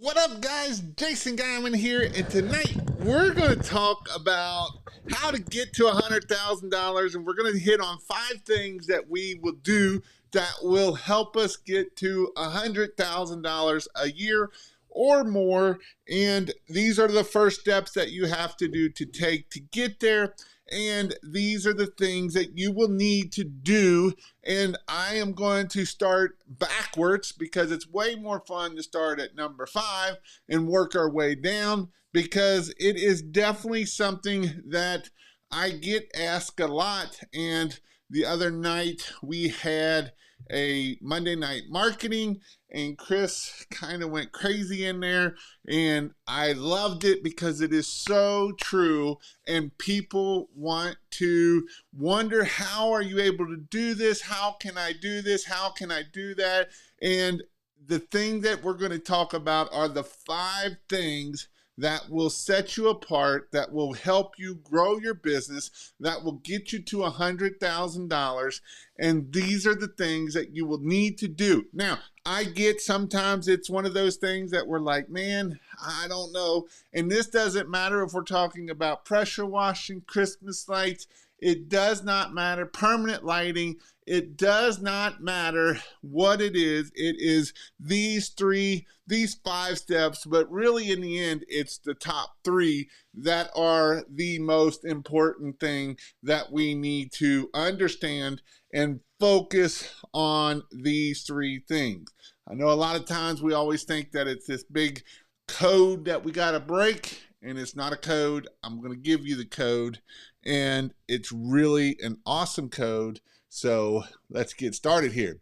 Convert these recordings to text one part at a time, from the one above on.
What up, guys? Jason Guyman here, and tonight we're going to talk about how to get to $100,000, and we're going to hit on 5 things that we will do that will help us get to $100,000 a year or more. And these are the first steps that you have to do to take to get there. And these are the things that you will need to do. And I am going to start backwards because it's way more fun to start at number 5 and work our way down, because it is definitely something that I get asked a lot. And the other night we had a Monday night marketing, and Chris kind of went crazy in there, and I loved it because it is so true. And people want to wonder, how are you able to do this? How can I do this? How can I do that? And the thing that we're going to talk about are the 5 things that will set you apart, that will help you grow your business, that will get you to $100,000. And these are the things that you will need to do. Now, I get sometimes it's one of those things that we're like, man, I don't know. And this doesn't matter if we're talking about pressure washing, Christmas lights. It does not matter. Permanent lighting. It does not matter what it is. It is these 5 steps, but really in the end, it's the top 3 that are the most important thing that we need to understand and focus on these 3 things. I know a lot of times we always think that it's this big code that we got to break, and it's not a code. I'm going to give you the code, and it's really an awesome code. So let's get started here.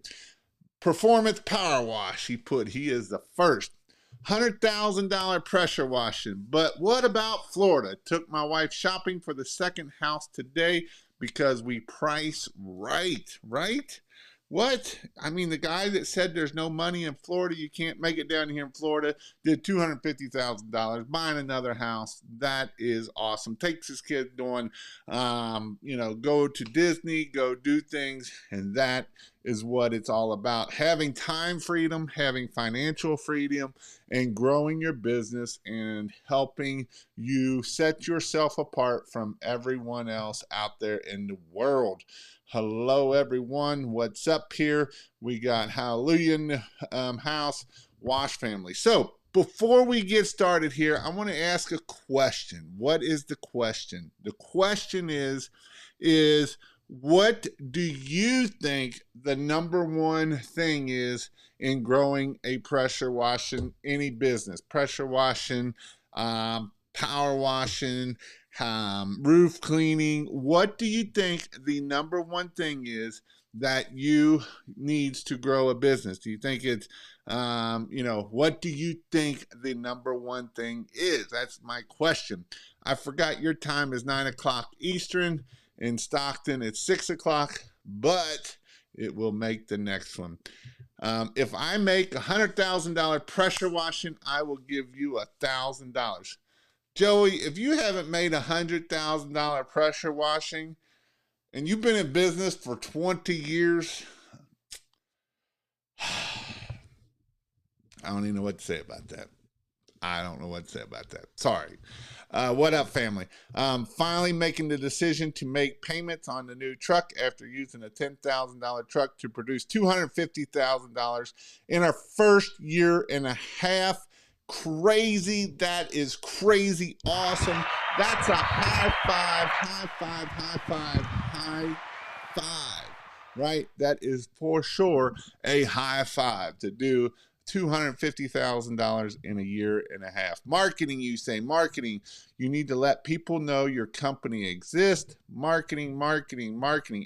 Performance power wash. He is the first $100,000 pressure washing. But what about Florida? Took my wife shopping for the second house today because we price right? What? I mean, the guy that said there's no money in Florida, you can't make it down here in Florida, did $250,000 buying another house. That is awesome. Takes his kid doing, go to Disney, go do things, and that is what it's all about. Having time freedom, having financial freedom, and growing your business and helping you set yourself apart from everyone else out there in the world. Hello, everyone. What's up here? We got Hallelujah in the house, Wash family. So before we get started here, I want to ask a question. What is the question? The question is what do you think the number one thing is in growing a pressure washing, any business? Pressure washing, power washing, roof cleaning. What do you think the number one thing is that you needs to grow a business? Do you think it's, what do you think the number one thing is? That's my question. I forgot your time is 9 o'clock Eastern. In Stockton, it's 6 o'clock, but it will make the next one. If I make $100,000 pressure washing, I will give you $1,000. Joey, if you haven't made $100,000 pressure washing and you've been in business for 20 years, I don't even know what to say about that. I don't know what to say about that. Sorry. What up, family? Finally making the decision to make payments on the new truck after using a $10,000 truck to produce $250,000 in our first year and a half. Crazy. That is crazy awesome. That's a high five, right? That is for sure a high five to do $250,000 in a year and a half. Marketing, you say. Marketing, you need to let people know your company exists. Marketing.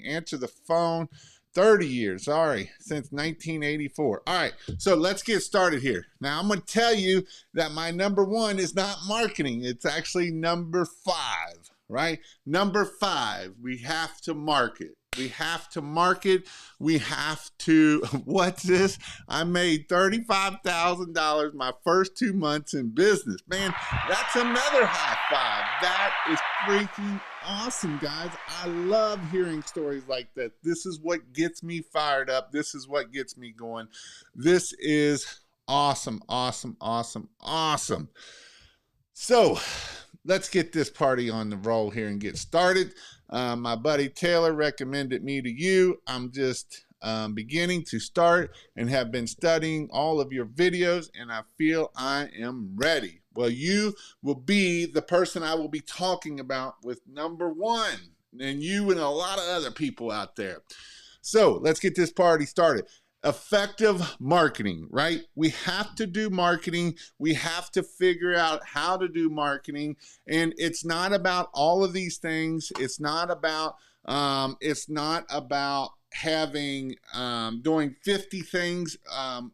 Answer the phone. 30 years, since 1984. All right, so let's get started here. Now, I'm going to tell you that my number 1 is not marketing. It's actually number 5, right? Number 5, we have to market. We have to market. We have to, what's this? I made $35,000 my first 2 months in business. Man, that's another high five. That is freaking awesome, guys. I love hearing stories like that. This is what gets me fired up. This is what gets me going. This is Awesome, awesome, awesome, awesome. So let's get this party on the roll here and get started. My buddy Taylor recommended me to you. I'm just beginning to start and have been studying all of your videos, and I feel I am ready. Well, you will be the person I will be talking about with number one, and you and a lot of other people out there. So let's get this party started. Effective marketing, right? We have to do marketing. We have to figure out how to do marketing. And it's not about all of these things. It's not about having doing 50 things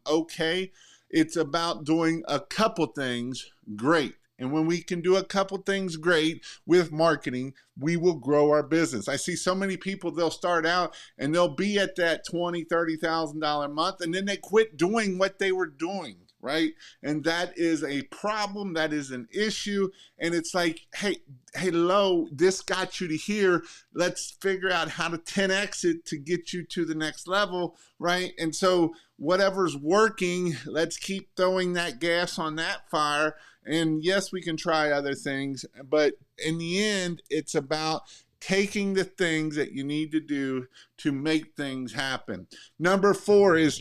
okay. It's about doing a couple things great. And when we can do a couple things great with marketing, we will grow our business. I see so many people, they'll start out and they'll be at that $20,000, $30,000 a month, and then they quit doing what they were doing, right? And that is a problem. That is an issue. And it's like, hey, hello, this got you to here. Let's figure out how to 10x it to get you to the next level, right? And so whatever's working, let's keep throwing that gas on that fire. And yes, we can try other things, but in the end, it's about taking the things that you need to do to make things happen. Number 4 is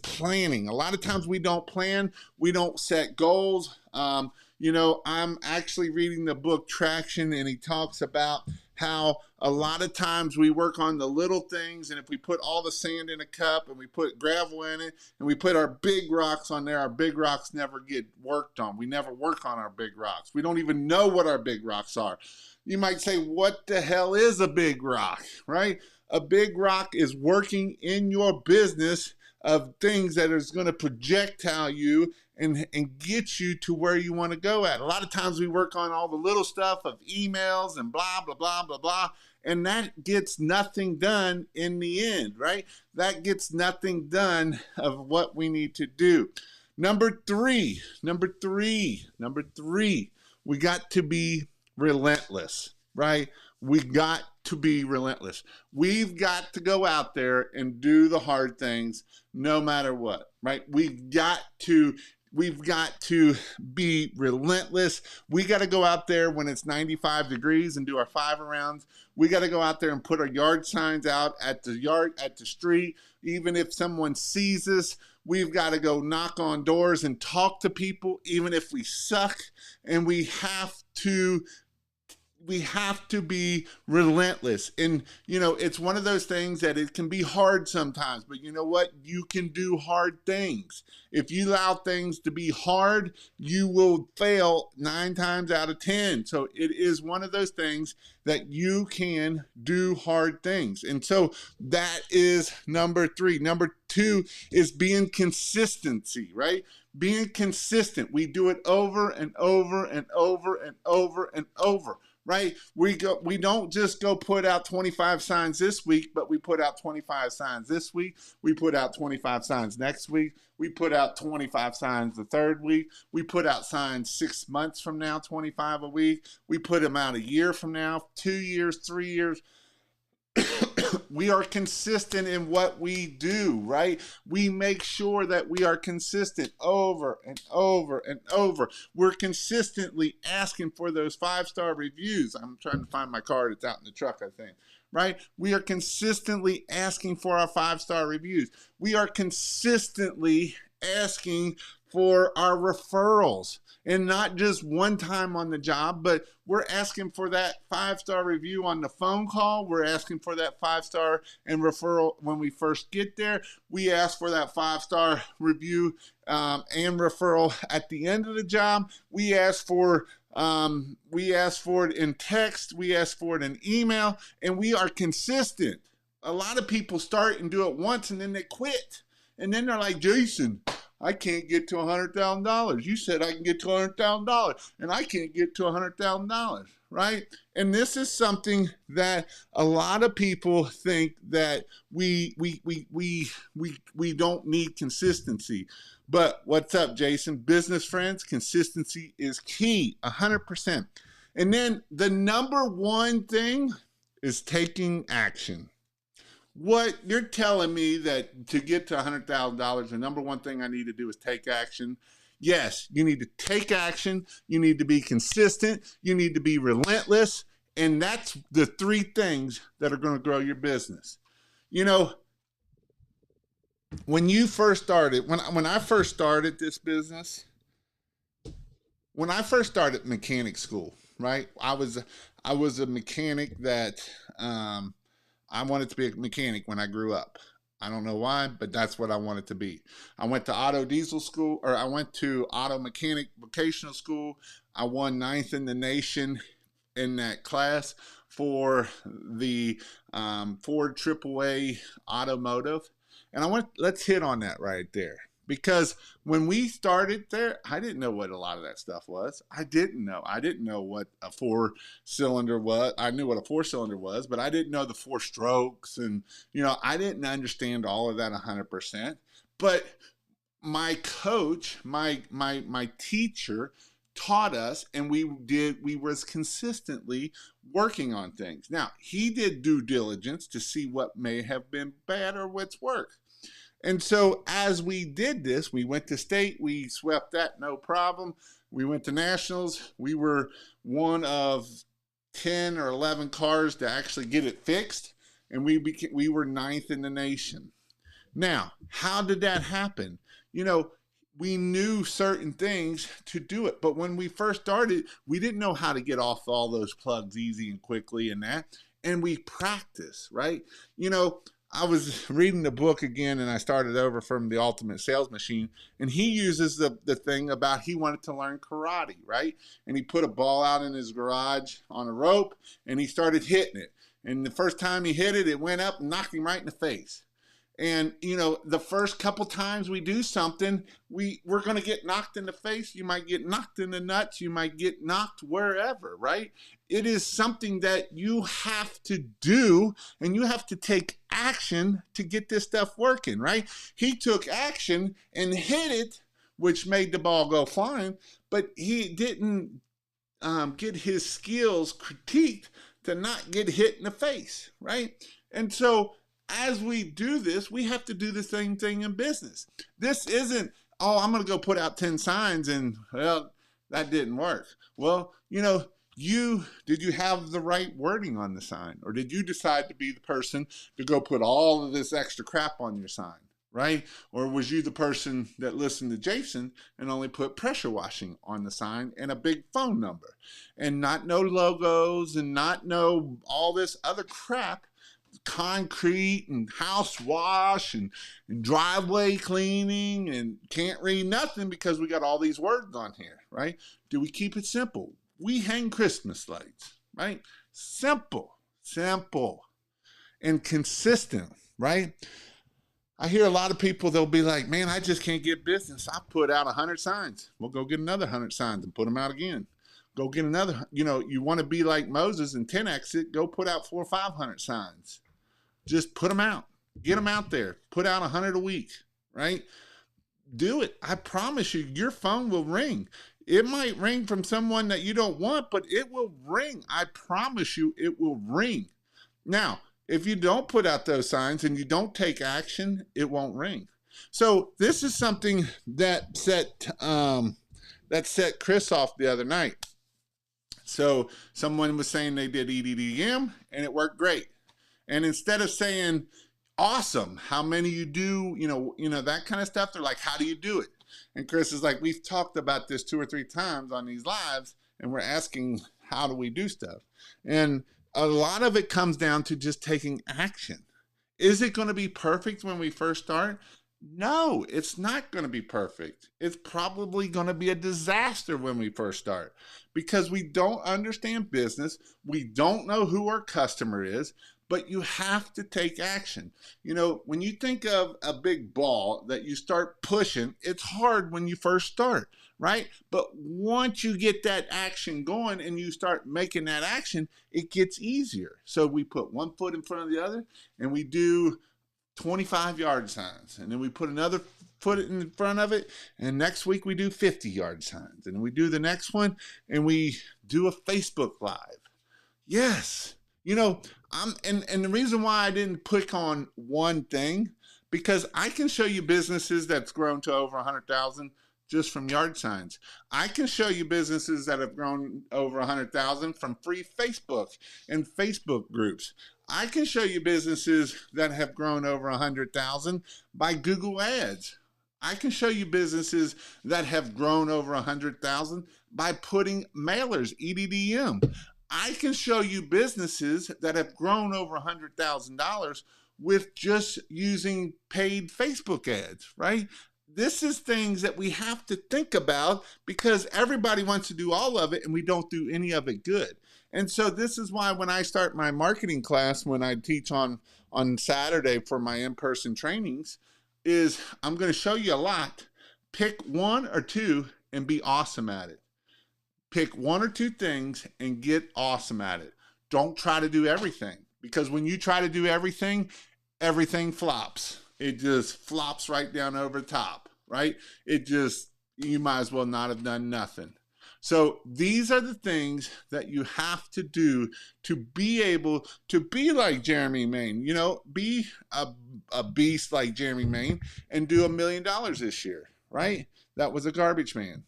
planning. A lot of times we don't plan, we don't set goals. I'm actually reading the book Traction, and he talks about how a lot of times we work on the little things, and if we put all the sand in a cup and we put gravel in it and we put our big rocks on there, our big rocks never get worked on. We never work on our big rocks. We don't even know what our big rocks are. You might say, what the hell is a big rock, right? A big rock is working in your business of things that is going to projectile you and get you to where you want to go at. A lot of times we work on all the little stuff of emails and blah, blah, blah, blah, blah, and that gets nothing done in the end, right? That gets nothing done of what we need to do. Number three, we got to be relentless, right? We got to be relentless. We've got to go out there and do the hard things no matter what, right? We've got to be relentless. We got to go out there when it's 95 degrees and do our 5 rounds. We got to go out there and put our yard signs out at the street. Even if someone sees us, we've got to go knock on doors and talk to people, even if we suck. And we have to be relentless. And, it's one of those things that it can be hard sometimes, but you know what? You can do hard things. If you allow things to be hard, you will fail 9 times out of 10. So it is one of those things that you can do hard things. And so that is number 3. Number 2 is being consistency, right? Being consistent. We do it over and over and over and over and over. Right? We don't just go put out 25 signs this week, but we put out 25 signs this week. We put out 25 signs next week. We put out 25 signs the third week. We put out signs 6 months from now, 25 a week. We put them out a year from now, 2 years, 3 years. We are consistent in what we do, right? We make sure that we are consistent over and over and over. We're consistently asking for those 5-star reviews. I'm trying to find my card. It's out in the truck, I think, right? We are consistently asking for our 5-star reviews. We are consistently asking for our referrals, and not just one time on the job, but we're asking for that 5-star review on the phone call. We're asking for that 5-star and referral when we first get there. We ask for that 5-star review and referral at the end of the job. We ask for it in text. We ask for it in email, and we are consistent. A lot of people start and do it once, and then they quit. And then they're like, Jason, I can't get to $100,000. You said I can get to $100,000, and I can't get to $100,000, right? And this is something that a lot of people think that we don't need consistency. But what's up, Jason? Business friends, consistency is key, 100%. And then the number one thing is taking action. what you're telling me that to get to $100,000, the number one thing I need to do is take action. Yes, you need to take action. You need to be consistent. You need to be relentless. And that's the three things that are going to grow your business. You know, when you first started, when I first started this business, when I first started mechanic school, right? I was a mechanic that I wanted to be a mechanic when I grew up. I don't know why, but that's what I wanted to be. I went to auto diesel school, or I went to auto mechanic vocational school. I won ninth in the nation in that class for the Ford AAA automotive. And let's hit on that right there. Because when we started there, I didn't know what a lot of that stuff was. I didn't know. I didn't know what a four-cylinder was. I knew what a four-cylinder was, but I didn't know the four strokes. And, I didn't understand all of that 100%. But my coach, my teacher taught us, and we was consistently working on things. Now, he did due diligence to see what may have been bad or what's worked. And so as we did this, we went to state, we swept that, no problem. We went to nationals. We were one of 10 or 11 cars to actually get it fixed, and we were ninth in the nation. Now, how did that happen? We knew certain things to do it, but when we first started, we didn't know how to get off all those plugs easy and quickly and we practice, right? I was reading the book again, and I started over from The Ultimate Sales Machine, and he uses the thing about he wanted to learn karate, right? And he put a ball out in his garage on a rope, and he started hitting it. And the first time he hit it, it went up and knocked him right in the face. And, the first couple times we do something, we're going to get knocked in the face. You might get knocked in the nuts. You might get knocked wherever, right? It is something that you have to do, and you have to take action to get this stuff working, right? He took action and hit it, which made the ball go flying, but he didn't get his skills critiqued to not get hit in the face, right? And so as we do this, we have to do the same thing in business. This isn't, I'm going to go put out 10 signs and, well, that didn't work. Well, did you have the right wording on the sign? Or did you decide to be the person to go put all of this extra crap on your sign, right? Or was you the person that listened to Jason and only put pressure washing on the sign and a big phone number and not know logos and not know all this other crap, concrete and house wash and driveway cleaning, and can't read nothing because we got all these words on here, right? Do we keep it simple? We hang Christmas lights, right? Simple and consistent, right? I hear a lot of people, they'll be like, man, I just can't get business. I put out 100 signs. We'll go get another 100 signs and put them out again. Go get another, you want to be like Moses and 10X it, go put out 400 or 500 signs. Just put them out. Get them out there. Put out 100 a week, right? Do it. I promise you, your phone will ring. It might ring from someone that you don't want, but it will ring. I promise you, it will ring. Now, if you don't put out those signs and you don't take action, it won't ring. So this is something that set Chris off the other night. So someone was saying they did EDDM and it worked great. And instead of saying, awesome, how many you do, that kind of stuff, they're like, how do you do it? And Chris is like, we've talked about this 2 or 3 times on these lives, and we're asking, how do we do stuff? And a lot of it comes down to just taking action. Is it going to be perfect when we first start? No, it's not going to be perfect. It's probably going to be a disaster when we first start because we don't understand business. We don't know who our customer is, but you have to take action. When you think of a big ball that you start pushing, it's hard when you first start, right? But once you get that action going and you start making that action, it gets easier. So we put one foot in front of the other and we do 25-yard signs, and then we put another foot in front of it, and next week we do 50-yard signs, and we do the next one and we do a Facebook Live. Yes, And the reason why I didn't pick on one thing, because I can show you businesses that's grown to over 100,000 just from yard signs. I can show you businesses that have grown over 100,000 from free Facebook and Facebook groups. I can show you businesses that have grown over 100,000 by Google Ads. I can show you businesses that have grown over 100,000 by putting mailers, EDDM. I can show you businesses that have grown over $100,000 with just using paid Facebook ads, right? This is things that we have to think about because everybody wants to do all of it and we don't do any of it good. And so this is why when I start my marketing class, when I teach on Saturday for my in-person trainings, is I'm going to show you a lot. Pick one or two and be awesome at it. Pick one or two things and get awesome at it. Don't try to do everything, because when you try to do everything, everything flops. It just flops right down over the top, right? You might as well not have done nothing. So these are the things that you have to do to be able to be like Jeremy Main, be a beast like Jeremy Main and do $1 million this year, right? That was a garbage man.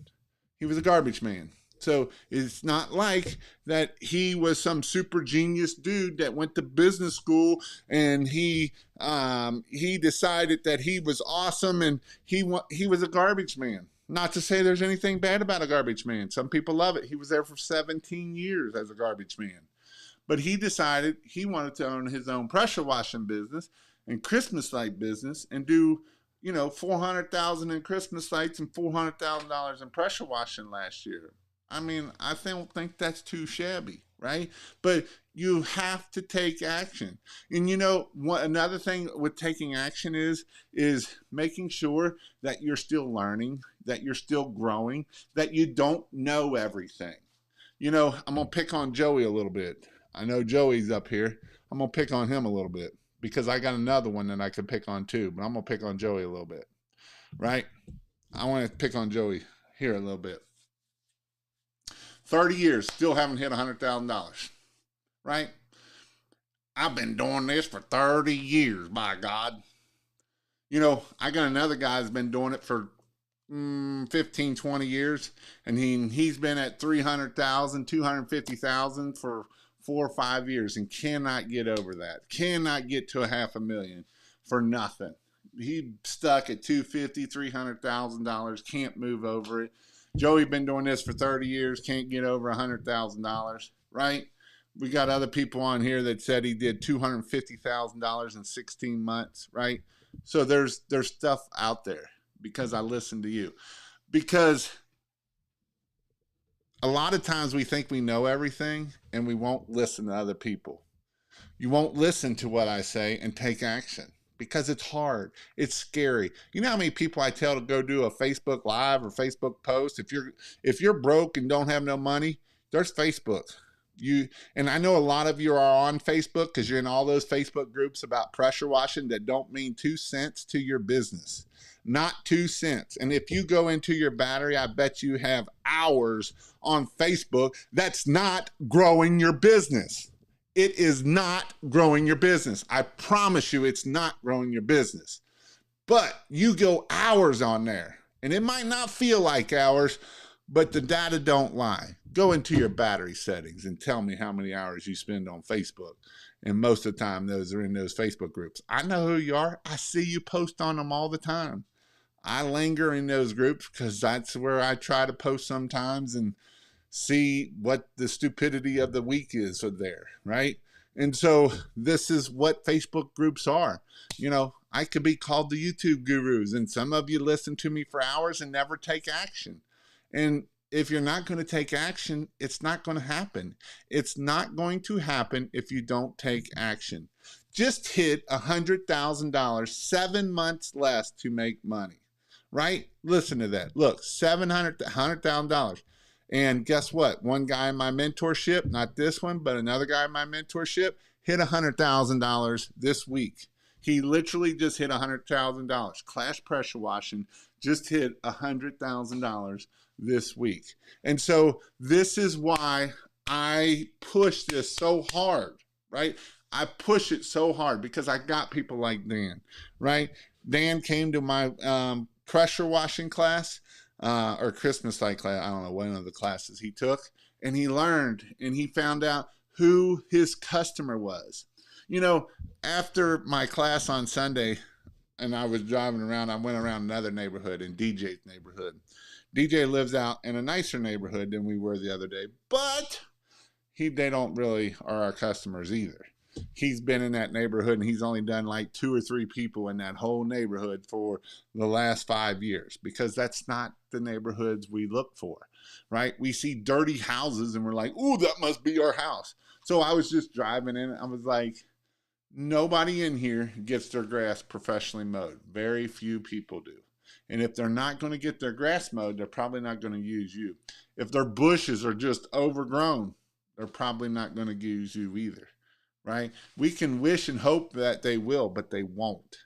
He was a garbage man. So it's not like that he was some super genius dude that went to business school and he decided that he was awesome and he was a garbage man. Not to say there's anything bad about a garbage man. Some people love it. He was there for 17 years as a garbage man. But he decided he wanted to own his own pressure washing business and Christmas light business and do, $400,000 in Christmas lights and $400,000 in pressure washing last year. I mean, I don't think that's too shabby, right? But you have to take action. And another thing with taking action is making sure that you're still learning, that you're still growing, that you don't know everything. I'm going to pick on Joey a little bit. I know Joey's up here. I'm going to pick on him a little bit because I got another one that I could pick on too, but I'm going to pick on Joey a little bit, right? I want to pick on Joey here a little bit. 30 years, still haven't hit $100,000, right? I've been doing this for 30 years, by God. I got another guy that's been doing it for 15, 20 years, and he's been at 300,000, 250,000 for 4 or 5 years and cannot get over that. Cannot get to $500,000 for nothing. He stuck at $250,000, $300,000, can't move over it. Joey been doing this for 30 years, can't get over $100,000, right? We got other people on here that said he did $250,000 in 16 months, right? So there's stuff out there because I listen to you. Because a lot of times we think we know everything and we won't listen to other people. You won't listen to what I say and take action. Because it's hard. It's scary. You know how many people I tell to go do a Facebook Live or Facebook post? If you're broke and don't have no money, there's Facebook. And I know a lot of you are on Facebook because you're in all those Facebook groups about pressure washing that don't mean 2 cents to your business. Not 2 cents. And if you go into your battery, I bet you have hours on Facebook that's not growing your business. It is not growing your business. I promise you it's not growing your business. But you go hours on there, and it might not feel like hours, but the data don't lie. Go into your battery settings and tell me how many hours you spend on Facebook. And most of the time, those are in those Facebook groups. I know who you are. I see you post on them all the time. I linger in those groups because that's where I try to post sometimes and see what the stupidity of the week is for there, right? And so this is what Facebook groups are. I could be called the YouTube gurus, and some of you listen to me for hours and never take action. And if you're not going to take action, it's not going to happen. It's not going to happen if you don't take action. Just hit $100,000, 7 months less to make money, right? Listen to that. Look, $100,000. And guess what? One guy in my mentorship, not this one, but another guy in my mentorship, hit $100,000 this week. He literally just hit $100,000. Clash pressure washing just hit $100,000 this week. And so this is why I push this so hard, right? I push it so hard because I got people like Dan, right? Dan came to my pressure washing class or Christmas light class. I don't know, one of the classes he took, and he learned and he found out who his customer was. You know, after my class on Sunday, and I was driving around, I went around another neighborhood in DJ's neighborhood. DJ lives out in a nicer neighborhood than we were the other day, but they don't really are our customers either. He's been in that neighborhood and he's only done like 2 or 3 people in that whole neighborhood for the last 5 years, because that's not the neighborhoods we look for, right? We see dirty houses and we're like, ooh, that must be our house. So I was just driving in, I was like, nobody in here gets their grass professionally mowed. Very few people do. And if they're not going to get their grass mowed, they're probably not going to use you. If their bushes are just overgrown, they're probably not going to use you either, right? We can wish and hope that they will, but they won't.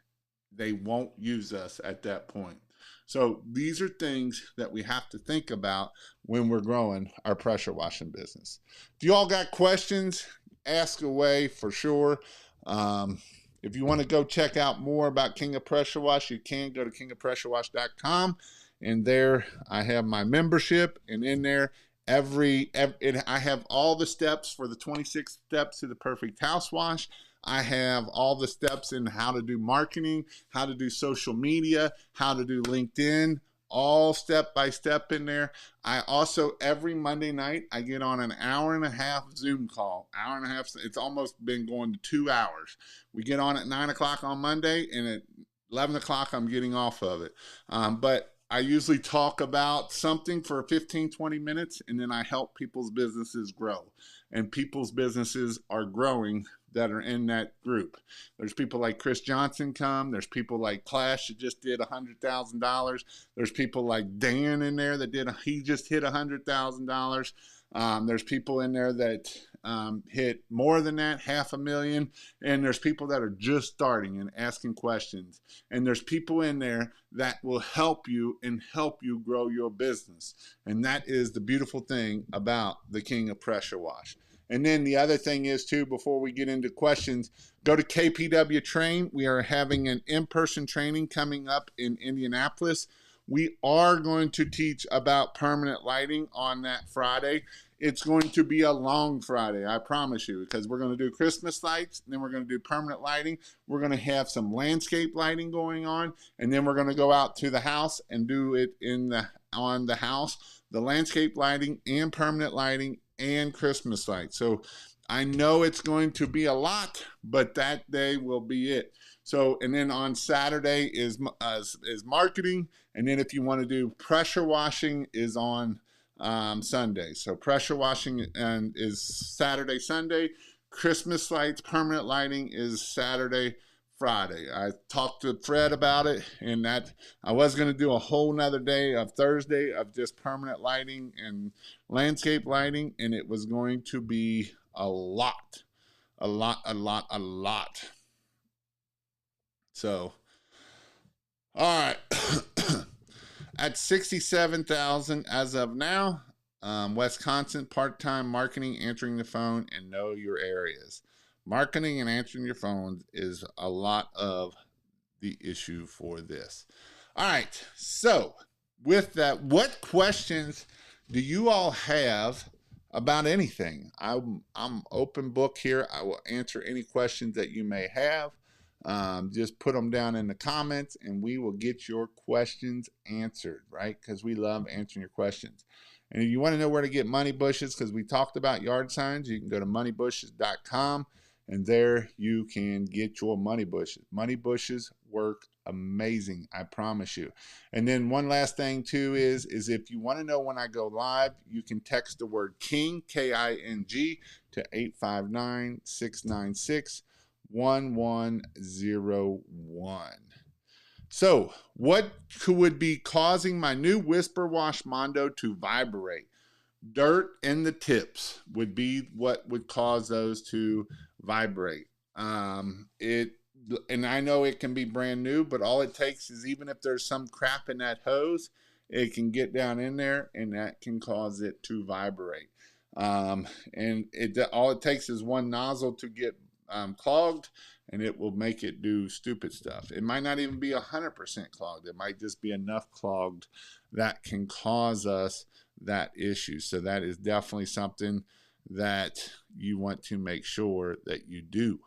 They won't use us at that point. So these are things that we have to think about when we're growing our pressure washing business. If you all got questions, ask away for sure. If you want to go check out more about King of Pressure Wash, you can go to kingofpressurewash.com, and there I have my membership, and in there I have all the steps for the 26 steps to the perfect house wash. I have all the steps in how to do marketing, how to do social media, how to do LinkedIn, all step by step in there. I also, every Monday night, I get on an 1.5-hour Zoom call. 1.5 hours, it's almost been going to 2 hours. We get on at 9 o'clock on Monday, and at 11 o'clock, I'm getting off of it. But I usually talk about something for 15, 20 minutes, and then I help people's businesses grow. And people's businesses are growing that are in that group. There's people like Chris Johnson come. There's people like Clash that just did $100,000. There's people like Dan in there that he just hit $100,000. There's people in there that hit more than that, $500,000. And there's people that are just starting and asking questions. And there's people in there that will help you and help you grow your business. And that is the beautiful thing about the King of Pressure Wash. And then the other thing is too, before we get into questions, go to KPW Train. We are having an in-person training coming up in Indianapolis. We are going to teach about permanent lighting on that Friday. It's going to be a long Friday, I promise you, because we're going to do Christmas lights, and then we're going to do permanent lighting. We're going to have some landscape lighting going on, and then we're going to go out to the house and do it on the house, the landscape lighting and permanent lighting and Christmas lights. So I know it's going to be a lot, but that day will be it. So, and then on Saturday is marketing. And then if you want to do pressure washing is on Sunday. So pressure washing is Saturday, Sunday. Christmas lights, permanent lighting is Saturday, Friday. I talked to Fred about it, and that I was going to do a whole nother day of Thursday of just permanent lighting and landscape lighting, and it was going to be a lot. So, all right. At 67,000 as of now, Wisconsin part-time marketing, answering the phone, and know your areas. Marketing and answering your phones is a lot of the issue for this. All right. So with that, what questions do you all have about anything? I'm open book here. I will answer any questions that you may have. Just put them down in the comments and we will get your questions answered, right? Because we love answering your questions. And if you want to know where to get money bushes, because we talked about yard signs, you can go to moneybushes.com, and there you can get your money bushes. Money bushes work amazing, I promise you. And then one last thing too is if you want to know when I go live, you can text the word KING, K-I-N-G, to 859-696-1101. So what would be causing my new Whisper Wash Mondo to vibrate? Dirt in the tips would be what would cause those to vibrate. And I know it can be brand new, but all it takes is, even if there's some crap in that hose, it can get down in there and that can cause it to vibrate. And all it takes is one nozzle to get clogged, and it will make it do stupid stuff. It might not even be 100% clogged. It might just be enough clogged that can cause us that issue. So that is definitely something that you want to make sure that you do.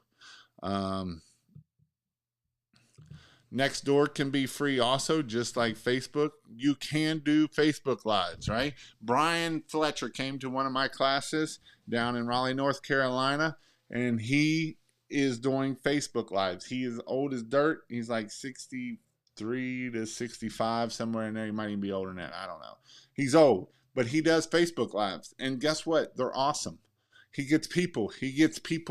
Nextdoor can be free also, just like Facebook. You can do Facebook Lives, right? Brian Fletcher came to one of my classes down in Raleigh, North Carolina, and he is doing Facebook Lives. He is old as dirt. He's like 63 to 65, somewhere in there. He might even be older than that. I don't know. He's old, but he does Facebook Lives. And guess what? They're awesome. He gets people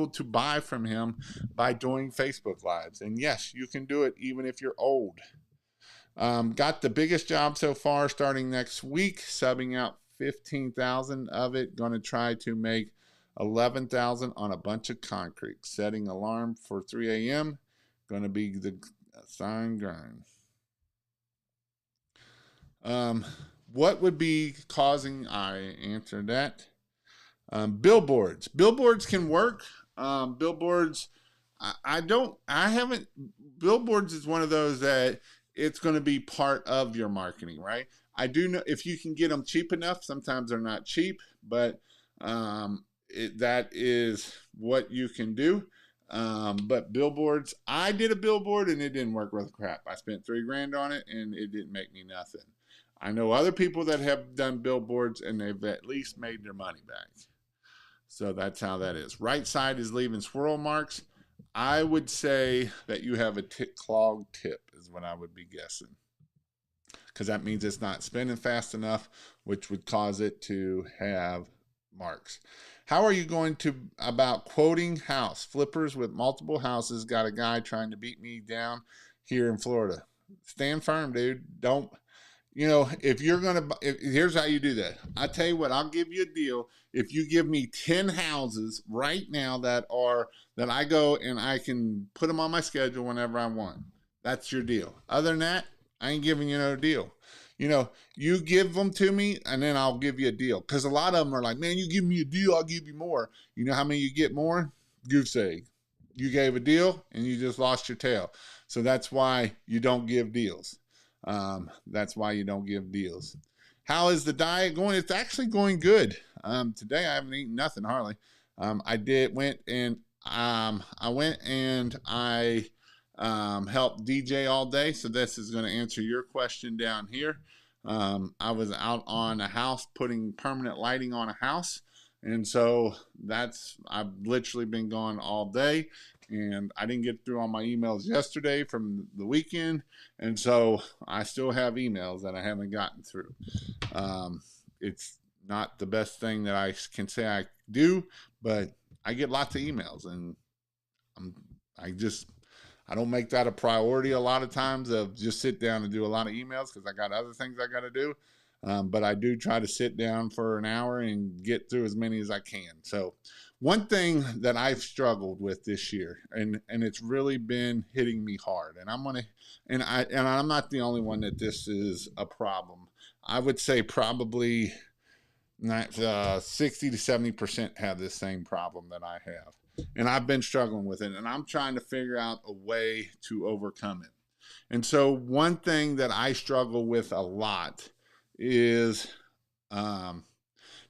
to buy from him by doing Facebook Lives. And yes, you can do it even if you're old. Got the biggest job so far starting next week, subbing out 15,000 of it. Going to try to make 11,000 on a bunch of concrete. Setting alarm for 3 a.m. Going to be the sign grind. What would be causing, I answered that. Billboards. Billboards can work. Billboards, billboards is one of those that it's going to be part of your marketing, right? I do know if you can get them cheap enough, sometimes they're not cheap, but that is what you can do. But billboards, I did a billboard and it didn't work worth crap. I spent $3,000 on it and it didn't make me nothing. I know other people that have done billboards and they've at least made their money back. So that's how that is. Right side is leaving swirl marks. I would say that you have a clogged tip is what I would be guessing. Because that means it's not spinning fast enough, which would cause it to have marks. How are you going to about quoting house? Flippers with multiple houses. Got a guy trying to beat me down here in Florida. Stand firm, dude. Don't. If you're going to, here's how you do that. I tell you what, I'll give you a deal. If you give me 10 houses right now that I go and I can put them on my schedule whenever I want, that's your deal. Other than that, I ain't giving you no deal. You give them to me and then I'll give you a deal. Because a lot of them are like, man, you give me a deal, I'll give you more. You know how many you get more? Goose egg. You gave a deal and you just lost your tail. So that's why you don't give deals. That's why you don't give deals. How is the diet going? It's actually going good. Today I haven't eaten nothing hardly. I helped DJ all day. So this is going to answer your question down here. I was out on a house putting permanent lighting on a house. And so I've literally been gone all day. And I didn't get through all my emails yesterday from the weekend. And so I still have emails that I haven't gotten through. It's not the best thing that I can say I do, but I get lots of emails and I don't make that a priority a lot of times of just sit down and do a lot of emails because I got other things I got to do. But I do try to sit down for an hour and get through as many as I can. So one thing that I've struggled with this year, and it's really been hitting me hard, and I'm not the only one that this is a problem. I would say probably 60 to 70% have this same problem that I have, and I've been struggling with it, and I'm trying to figure out a way to overcome it. And so one thing that I struggle with a lot is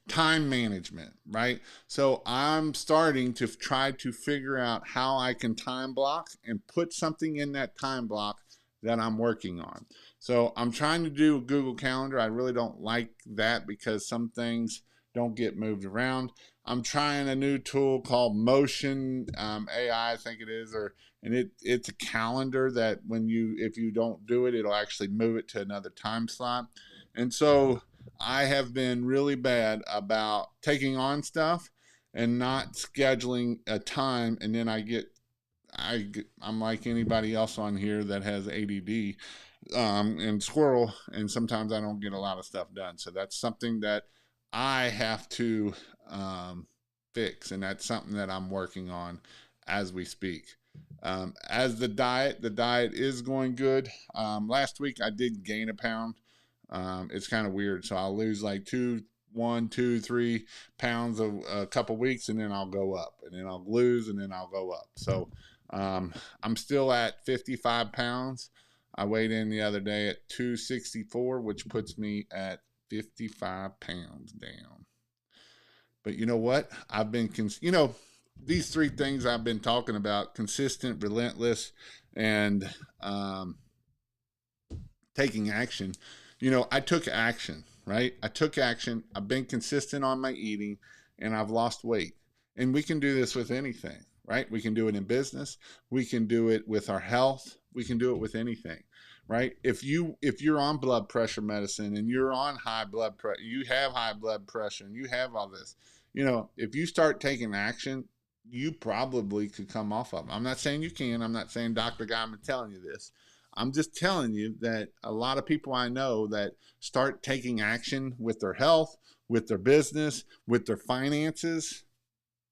time management, right? So I'm starting to try to figure out how I can time block and put something in that time block that I'm working on. So I'm trying to do a Google Calendar. I really don't like that because some things don't get moved around. I'm trying a new tool called Motion AI, I think it is, and it's a calendar that if you don't do it, it'll actually move it to another time slot. And so I have been really bad about taking on stuff and not scheduling a time, and then I'm like anybody else on here that has ADD and squirrel, and sometimes I don't get a lot of stuff done. So that's something that I have to fix, and that's something that I'm working on as we speak. As the diet is going good. Last week I did gain a pound. It's kind of weird. So I'll lose like 2 1, 2, 3 pounds a couple weeks, and then I'll go up, and then I'll lose, and then I'll go up. So I'm still at 55 pounds. I weighed in the other day at 264, which puts me at 55 pounds down. But you know what? These three things I've been talking about: consistent, relentless, and taking action. I took action, right? I took action. I've been consistent on my eating, and I've lost weight. And we can do this with anything, right? We can do it in business. We can do it with our health. We can do it with anything, right? If you're on blood pressure medicine and you're on high blood pressure, you have high blood pressure, and you have all this, if you start taking action, you probably could come off of them. I'm not saying you can. I'm not saying Dr. Guy, I'm telling you this. I'm just telling you that a lot of people I know that start taking action with their health, with their business, with their finances,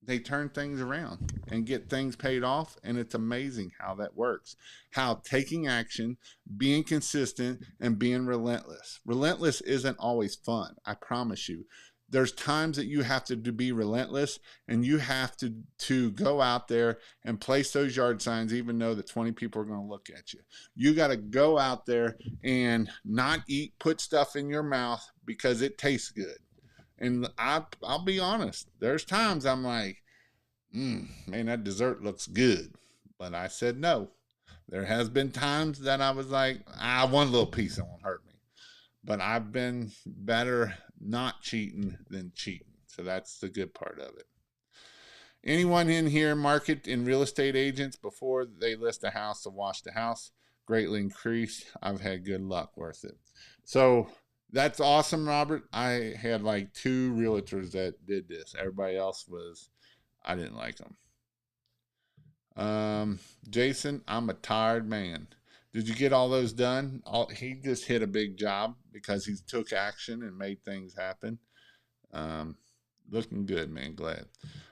they turn things around and get things paid off. And it's amazing how that works. How taking action, being consistent, and being relentless. Relentless isn't always fun, I promise you. There's times that you have to be relentless, and you have to go out there and place those yard signs, even though that 20 people are going to look at you. You got to go out there and not put stuff in your mouth because it tastes good. And I'll be honest, there's times I'm like, man, that dessert looks good. But I said no. There has been times that I was like, one little piece that won't hurt me. But I've been better not cheating than cheating. So that's the good part of it. Anyone in here market in real estate agents before they list a house to watch the house? Greatly increased. I've had good luck with it. So that's awesome, Robert. I had like 2 realtors that did this. Everybody else I didn't like them. Jason, I'm a tired man. Did you get all those done? He just hit a big job because he took action and made things happen. Looking good, man. Glad.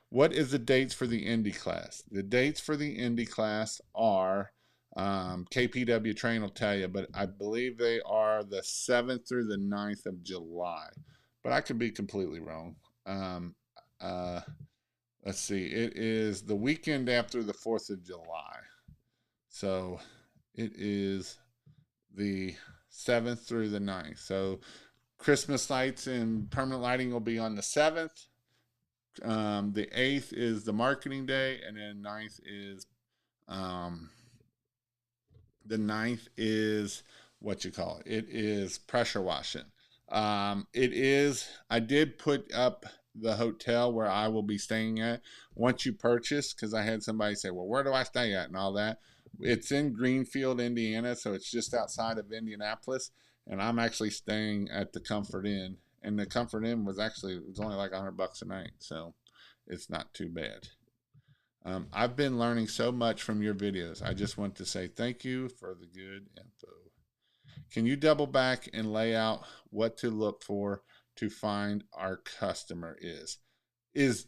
What is the dates for the Indy class? The dates for the Indy class are, KPW Train will tell you, but I believe they are the 7th through the 9th of July. But I could be completely wrong. Let's see. It is the weekend after the 4th of July. So it is the 7th through the 9th. So Christmas lights and permanent lighting will be on the 7th. The 8th is the marketing day, and then 9th is what you call it. It is pressure washing. I did put up the hotel where I will be staying at once you purchase, because I had somebody say, well, where do I stay at and all that. It's in Greenfield, Indiana, so it's just outside of Indianapolis, and I'm actually staying at the Comfort Inn, and the Comfort Inn was only like $100 a night, so it's not too bad. I've been learning so much from your videos. I just want to say thank you for the good info. Can you double back and lay out what to look for to find our customer is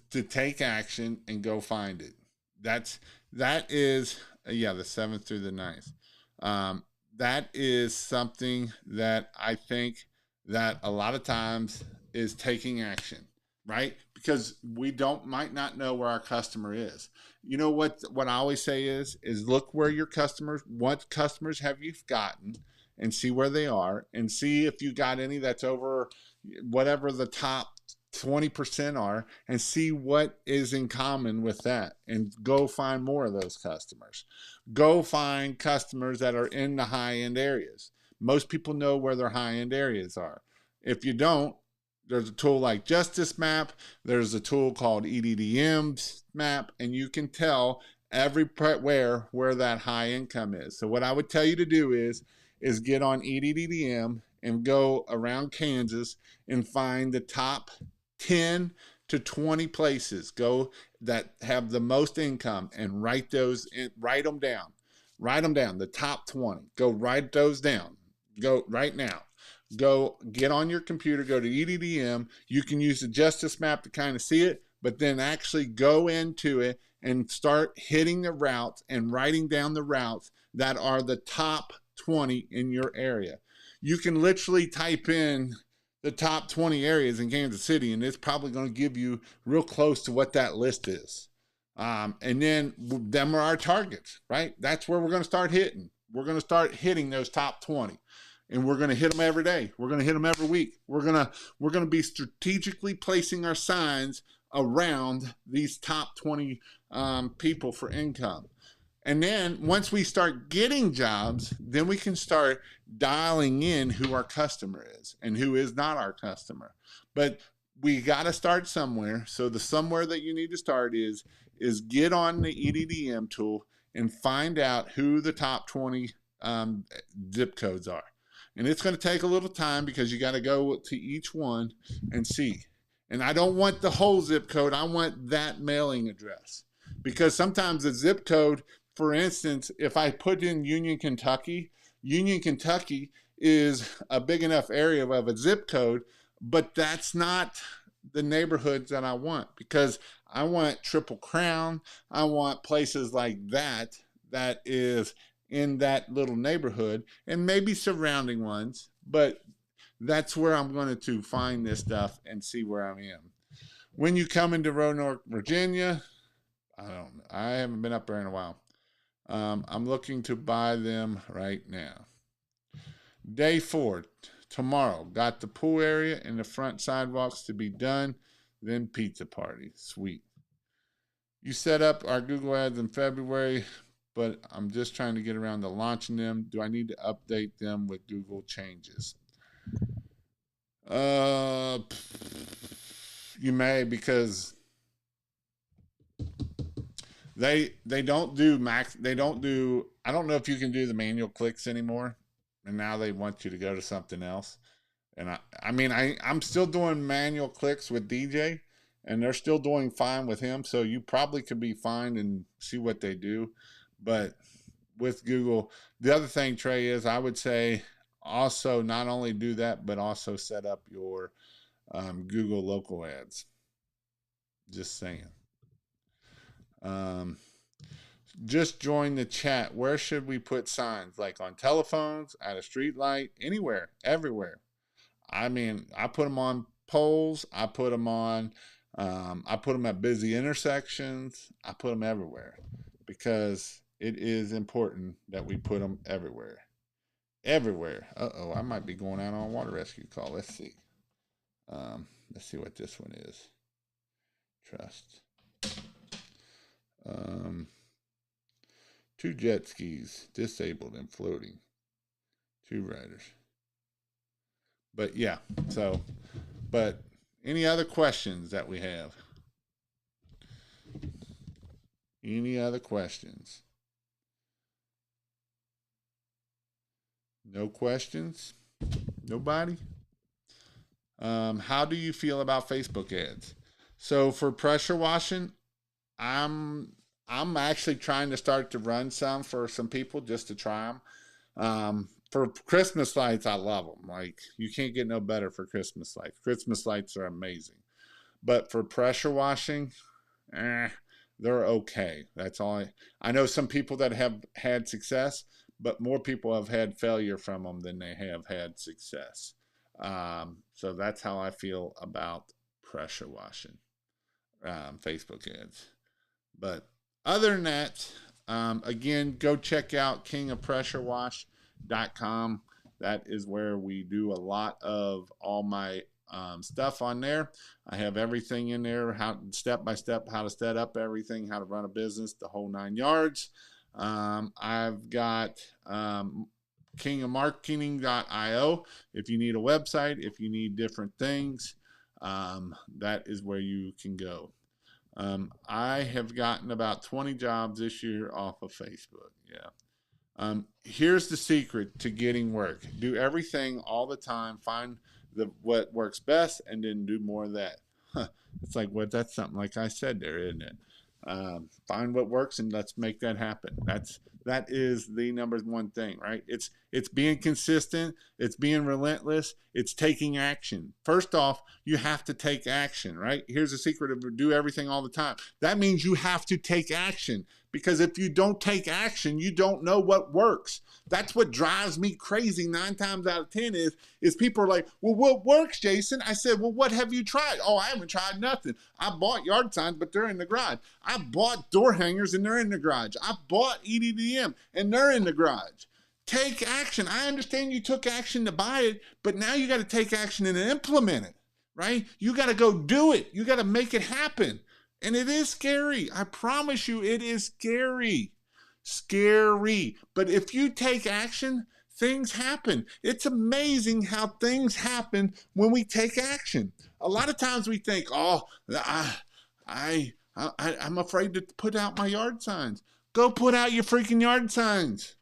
to take action and go find it. That is the 7th through the 9th. That is something that I think that a lot of times is taking action, right? Because we might not know where our customer is. You know what I always say is look where your customers, what customers have you gotten, and see where they are, and see if you got any that's over whatever the top 20% are, and see what is in common with that, and go find more of those customers. Go find customers that are in the high-end areas. Most people know where their high-end areas are. If you don't, there's a tool like Justice Map. There's a tool called EDDM Map, and you can tell everywhere where that high income is. So what I would tell you to do is get on EDDM and go around Kansas and find the top 10 to 20 places that have the most income, and write them down. Write them down, the top 20. Go write those down. Go right now. Go get on your computer, go to EDDM. You can use the Justice Map to kind of see it, but then actually go into it and start hitting the routes and writing down the routes that are the top 20 in your area. You can literally type in the top 20 areas in Kansas City, and it's probably going to give you real close to what that list is. And then them are our targets, right? That's where we're going to start hitting. We're going to start hitting those top 20, and we're going to hit them every day. We're going to hit them every week. We're going to be strategically placing our signs around these top 20 people for income. And then once we start getting jobs, then we can start dialing in who our customer is and who is not our customer. But we got to start somewhere. So the somewhere that you need to start is get on the EDDM tool and find out who the top 20 zip codes are. And it's going to take a little time because you got to go to each one and see. And I don't want the whole zip code. I want that mailing address, because sometimes the zip code, for instance, if I put in Union, Kentucky is a big enough area of a zip code, but that's not the neighborhoods that I want, because I want Triple Crown. I want places like that is in that little neighborhood, and maybe surrounding ones, but that's where I'm going to find this stuff and see where I am. When you come into Roanoke, Virginia, I don't know. I haven't been up there in a while. I'm looking to buy them right now. Day 4, tomorrow. Got the pool area and the front sidewalks to be done. Then pizza party. Sweet. You set up our Google ads in February, but I'm just trying to get around to launching them. Do I need to update them with Google changes? You may, because they don't do I don't know if you can do the manual clicks anymore, and now they want you to go to something else. And I'm still doing manual clicks with DJ, and they're still doing fine with him, so you probably could be fine and see what they do. But with Google, the other thing, Trey, is I would say also not only do that, but also set up your Google local ads. Just saying. Just join the chat. Where should we put signs? Like on telephones, at a street light, anywhere, everywhere. I put them on poles. I put them at busy intersections. I put them everywhere, because it is important that we put them everywhere. Everywhere. Uh-oh, I might be going out on a water rescue call. Let's see. Let's see what this one is. Trust. 2 jet skis, disabled and floating. 2 riders. But yeah, but any other questions that we have? Any other questions? No questions? Nobody? How do you feel about Facebook ads? So for pressure washing, I'm actually trying to start to run some for some people just to try them. For Christmas lights, I love them. Like, you can't get no better for Christmas lights. Christmas lights are amazing. But for pressure washing, they're okay. That's all. I know some people that have had success, but more people have had failure from them than they have had success. So that's how I feel about pressure washing Facebook ads. But other than that, again, go check out kingofpressurewash.com. That is where we do a lot of all my stuff on there. I have everything in there, how step by step, how to set up everything, how to run a business, the whole 9 yards. I've got kingofmarketing.io. If you need a website, if you need different things, that is where you can go. I have gotten about 20 jobs this year off of Facebook. Yeah. Here's the secret to getting work. Do everything all the time. Find what works best, and then do more of that. It's like, what? That's something like I said there, isn't it? Find what works and let's make that happen. That is the number one thing, right? It's being consistent. It's being relentless. It's taking action. First off, you have to take action, right? Here's the secret of do everything all the time. That means you have to take action. Because if you don't take action, you don't know what works. That's what drives me crazy 9 times out of 10 is people are like, well, what works, Jason? I said, well, what have you tried? Oh, I haven't tried nothing. I bought yard signs, but they're in the garage. I bought door hangers and they're in the garage. I bought EDDM and they're in the garage. Take action. I understand you took action to buy it, but now you got to take action and implement it, right? You got to go do it. You got to make it happen. And it is scary. I promise you, it is scary. Scary. But if you take action, things happen. It's amazing how things happen when we take action. A lot of times we think, oh, I'm afraid to put out my yard signs. Go put out your freaking yard signs.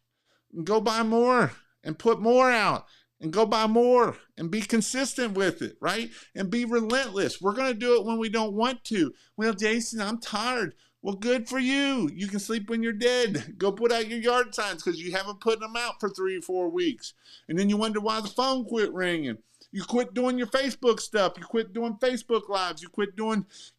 And go buy more and put more out and go buy more and be consistent with it, right? And be relentless. We're going to do it when we don't want to. Well, Jason, I'm tired. Well, good for you. You can sleep when you're dead. Go put out your yard signs because you haven't put them out for 3 or 4 weeks. And then you wonder why the phone quit ringing. You quit doing your Facebook stuff. You quit doing Facebook Lives.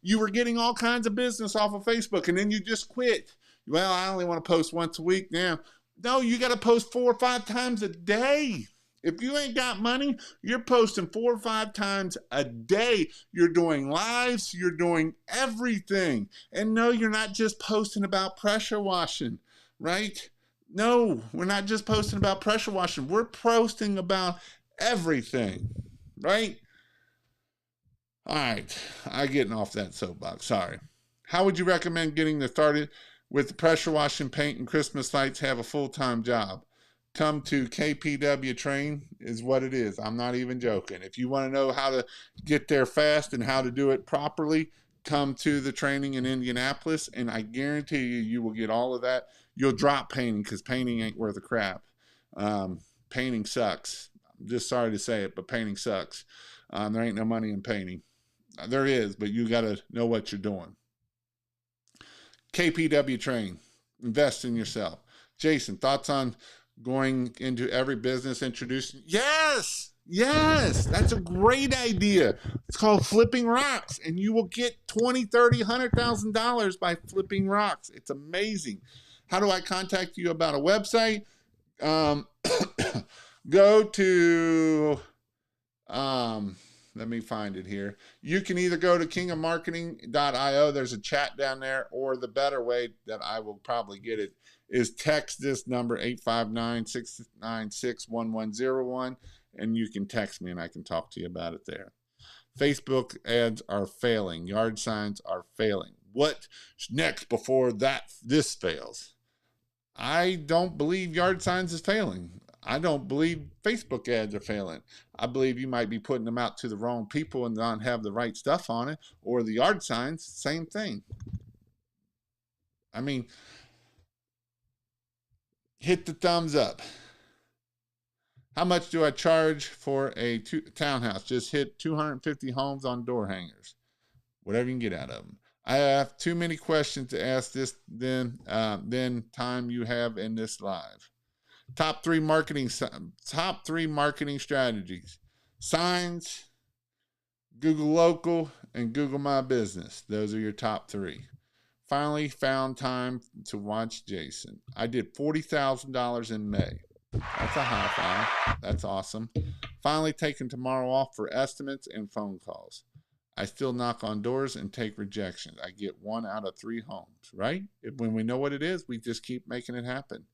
You were getting all kinds of business off of Facebook and then you just quit. Well, I only want to post once a week now. No, you got to post 4 or 5 times a day. If you ain't got money, you're posting 4 or 5 times a day. You're doing lives. You're doing everything. And no, you're not just posting about pressure washing, right? No, we're not just posting about pressure washing. We're posting about everything, right? All right, I'm getting off that soapbox. Sorry. How would you recommend getting started with the pressure washing, paint, and Christmas lights? Have a full-time job? Come to KPW Train is what it is. I'm not even joking. If you want to know how to get there fast and how to do it properly, come to the training in Indianapolis, and I guarantee you will get all of that. You'll drop painting because painting ain't worth a crap. Painting sucks. I'm just sorry to say it, but painting sucks. There ain't no money in painting. There is, but you got to know what you're doing. KPW Train. Invest in yourself. Jason, thoughts on going into every business introducing? Yes, that's a great idea. It's called flipping rocks, and you will get $20, $30, $100,000 by flipping rocks. It's amazing. How do I contact you about a website? Go to let me find it here. You can either go to kingofmarketing.io. There's a chat down there, or the better way that I will probably get it is text this number 859-696-1101, and you can text me and I can talk to you about it there. Facebook ads are failing. Yard signs are failing. What's next before this fails? I don't believe yard signs is failing. I don't believe Facebook ads are failing. I believe you might be putting them out to the wrong people and not have the right stuff on it. Or the yard signs, same thing. I mean, hit the thumbs up. How much do I charge for a townhouse? Just hit 250 homes on door hangers. Whatever you can get out of them. I have too many questions to ask this then time you have in this live. Top three marketing strategies: signs, Google Local, and Google My Business. Those are your top 3. Finally found time to watch Jason. I did $40,000 in May. That's a high five. That's awesome. Finally taking tomorrow off for estimates and phone calls. I still knock on doors and take rejections. I get 1 out of 3 homes, right? When we know what it is, we just keep making it happen.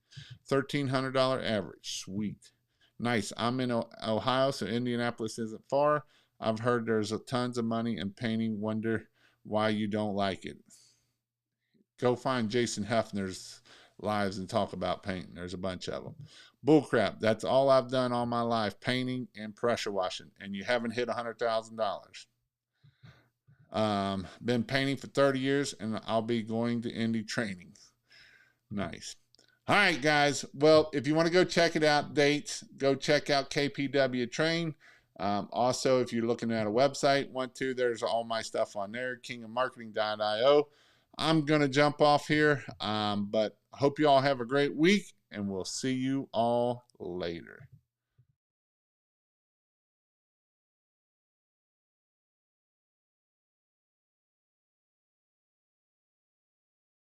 $1,300 average. Sweet. Nice. I'm in Ohio, so Indianapolis isn't far. I've heard there's tons of money in painting. Wonder why you don't like it. Go find Jason Hefner's lives and talk about painting. There's a bunch of them. Bullcrap. That's all I've done all my life, painting and pressure washing, and you haven't hit $100,000. Been painting for 30 years, and I'll be going to Indy training. Nice. All right, guys. Well, if you want to go check it out, dates, go check out KPW Train. Also, if you're looking at a website, there's all my stuff on there, kingofmarketing.io. I'm going to jump off here, but I hope you all have a great week, and we'll see you all later.